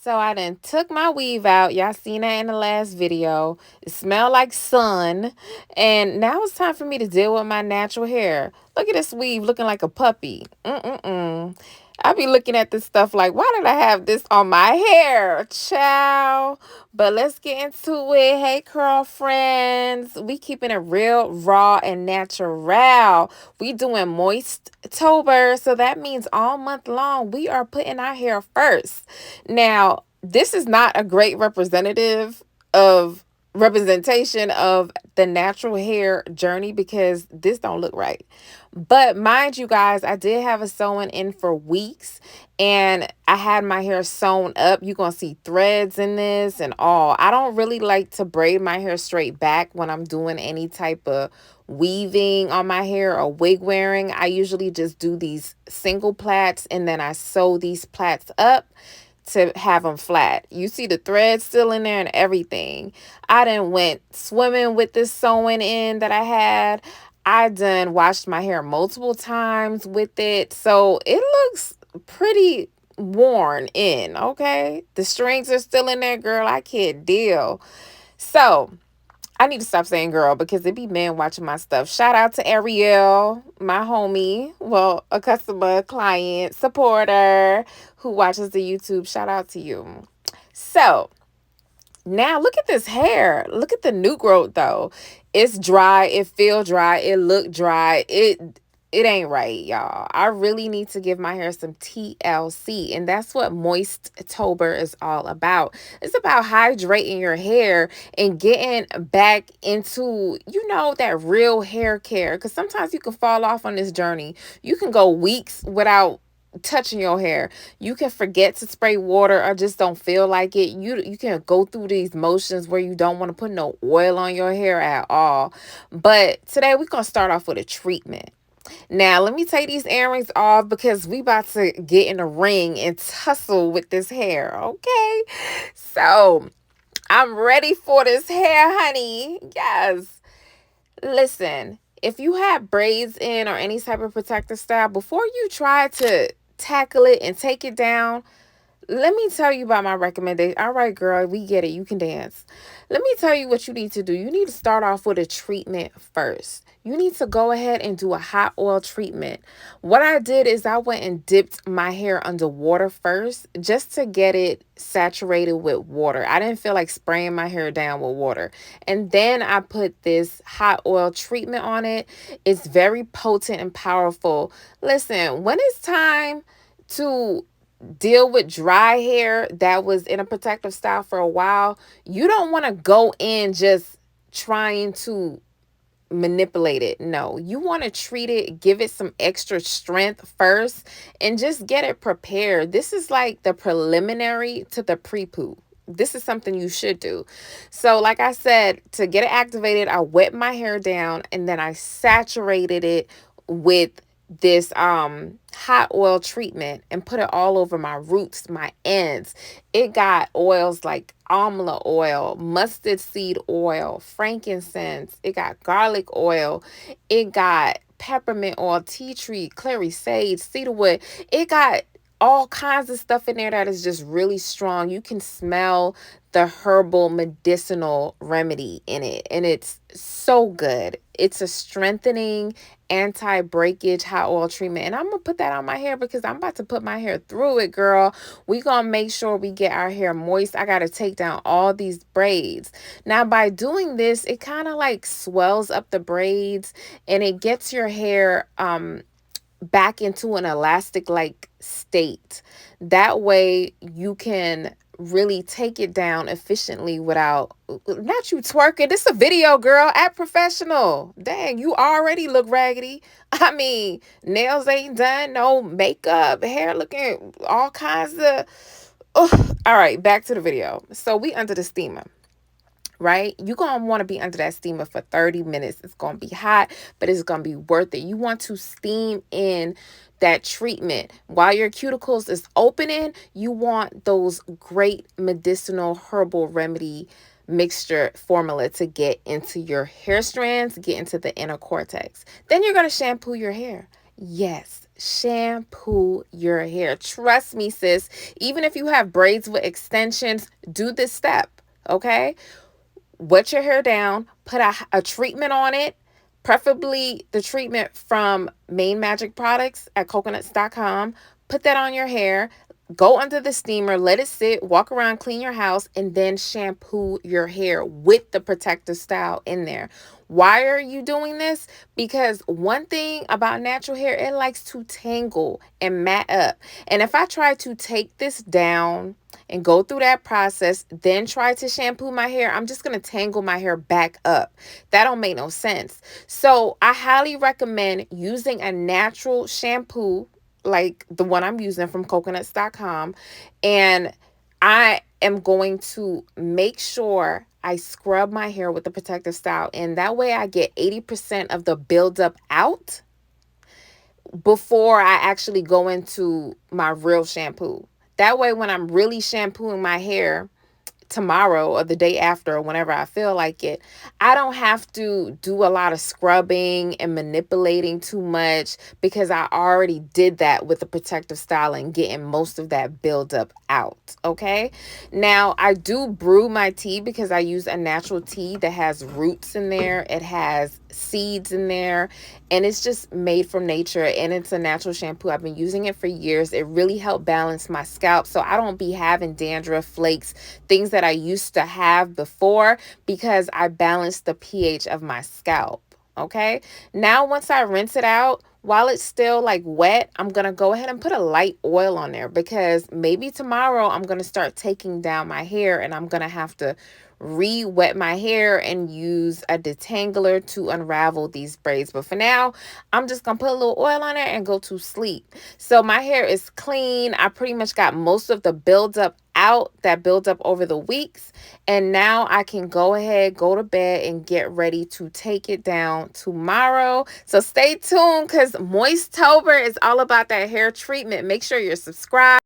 So I done took my weave out. Y'all seen that in the last video. It smelled like sun. And now it's time for me to deal with my natural hair. Look at this weave looking like a puppy. I be looking at this stuff like, why did I have this on my hair? Ciao. But let's get into it. Hey, curl friends. We keeping it real, raw, and natural. We doing moist-tober. So that means all month long, we are putting our hair first. Now, this is not a great of representation of the natural hair journey because this don't look right. But mind you guys, I did have a sewing in for weeks and I had my hair sewn up. You're going to see threads in this and all. I don't really like to braid my hair straight back when I'm doing any type of weaving on my hair or wig wearing. I usually just do these single plaits and then I sew these plaits up to have them flat. You see the thread still in there and everything. I done went swimming with this sewing in that I had. I done washed my hair multiple times with it. So it looks pretty worn in, okay? The strings are still in there, girl. I can't deal. So I need to stop saying girl because it be men watching my stuff. Shout out to Ariel, my homie. Well, a customer, client, supporter who watches the YouTube. Shout out to you. So now look at this hair. Look at the new growth though. It's dry. It feel dry. It look dry. It ain't right, y'all. I really need to give my hair some TLC, and that's what Moist-tober is all about. It's about hydrating your hair and getting back into, that real hair care. Because sometimes you can fall off on this journey. You can go weeks without touching your hair. You can forget to spray water or just don't feel like it. You can go through these motions where you don't want to put no oil on your hair at all. But today we're going to start off with a treatment. Now, let me take these earrings off because we about to get in a ring and tussle with this hair, okay? So, I'm ready for this hair, honey. Yes. Listen, if you have braids in or any type of protective style, before you try to tackle it and take it down, let me tell you about my recommendation. All right, girl, we get it. You can dance. Let me tell you what you need to do. You need to start off with a treatment first. You need to go ahead and do a hot oil treatment. What I did is I went and dipped my hair under water first just to get it saturated with water. I didn't feel like spraying my hair down with water. And then I put this hot oil treatment on it. It's very potent and powerful. Listen, when it's time to deal with dry hair that was in a protective style for a while, you don't want to go in just trying to manipulate it. No, you want to treat it, give it some extra strength first, and just get it prepared. This is like the preliminary to the pre-poo. This is something you should do. So, like I said, to get it activated, I wet my hair down and then I saturated it with this hot oil treatment and put it all over my roots, my ends. It got oils like almond oil, mustard seed oil, frankincense. It got garlic oil. It got peppermint oil, tea tree, clary sage, cedarwood. It got all kinds of stuff in there that is just really strong. You can smell the herbal medicinal remedy in it, and it's so good. It's a strengthening anti-breakage hot oil treatment, and I'm gonna put that on my hair because I'm about to put my hair through it, girl. We gonna make sure we get our hair moist. I gotta take down all these braids. Now, by doing this, it kind of like swells up the braids and it gets your hair back into an elastic like state. That way you can really take it down efficiently without, not you twerking. This a video, girl. Act professional. Dang, you already look raggedy. I mean, nails ain't done, no makeup, hair looking all kinds of. Ugh. All right, back to the video. So we under the steamer, right? You're going to want to be under that steamer for 30 minutes. It's going to be hot, but it's going to be worth it. You want to steam in that treatment. While your cuticles is opening, you want those great medicinal herbal remedy mixture formula to get into your hair strands, get into the inner cortex. Then you're going to shampoo your hair. Yes, shampoo your hair. Trust me, sis. Even if you have braids with extensions, do this step, okay? Wet your hair down, put a treatment on it, preferably the treatment from Main Magic Products at Cocaknotz.com. Put that on your hair, go under the steamer, let it sit, walk around, clean your house, and then shampoo your hair with the protective style in there. Why are you doing this? Because one thing about natural hair, it likes to tangle and mat up. And if I try to take this down and go through that process, then try to shampoo my hair, I'm just going to tangle my hair back up. That don't make no sense. So I highly recommend using a natural shampoo like the one I'm using from Cocaknotz.com. And I am going to make sure I scrub my hair with the protective style. And that way I get 80% of the buildup out before I actually go into my real shampoo. That way, when I'm really shampooing my hair tomorrow or the day after or whenever I feel like it, I don't have to do a lot of scrubbing and manipulating too much because I already did that with the protective style and getting most of that buildup out. Okay. Now I do brew my tea because I use a natural tea that has roots in there. It has seeds in there and it's just made from nature and it's a natural shampoo. I've been using it for years. It really helped balance my scalp so I don't be having dandruff, flakes, things that I used to have before because I balanced the pH of my scalp. Okay. Now, once I rinse it out, while it's still like wet, I'm going to go ahead and put a light oil on there because maybe tomorrow I'm going to start taking down my hair and I'm going to have to re-wet my hair and use a detangler to unravel these braids. But for now, I'm just gonna put a little oil on it and go to sleep. So my hair is clean. I pretty much got most of the buildup out that built up over the weeks, and now I can go ahead, go to bed, and get ready to take it down tomorrow. So stay tuned because Moistober is all about that hair treatment. Make sure you're subscribed.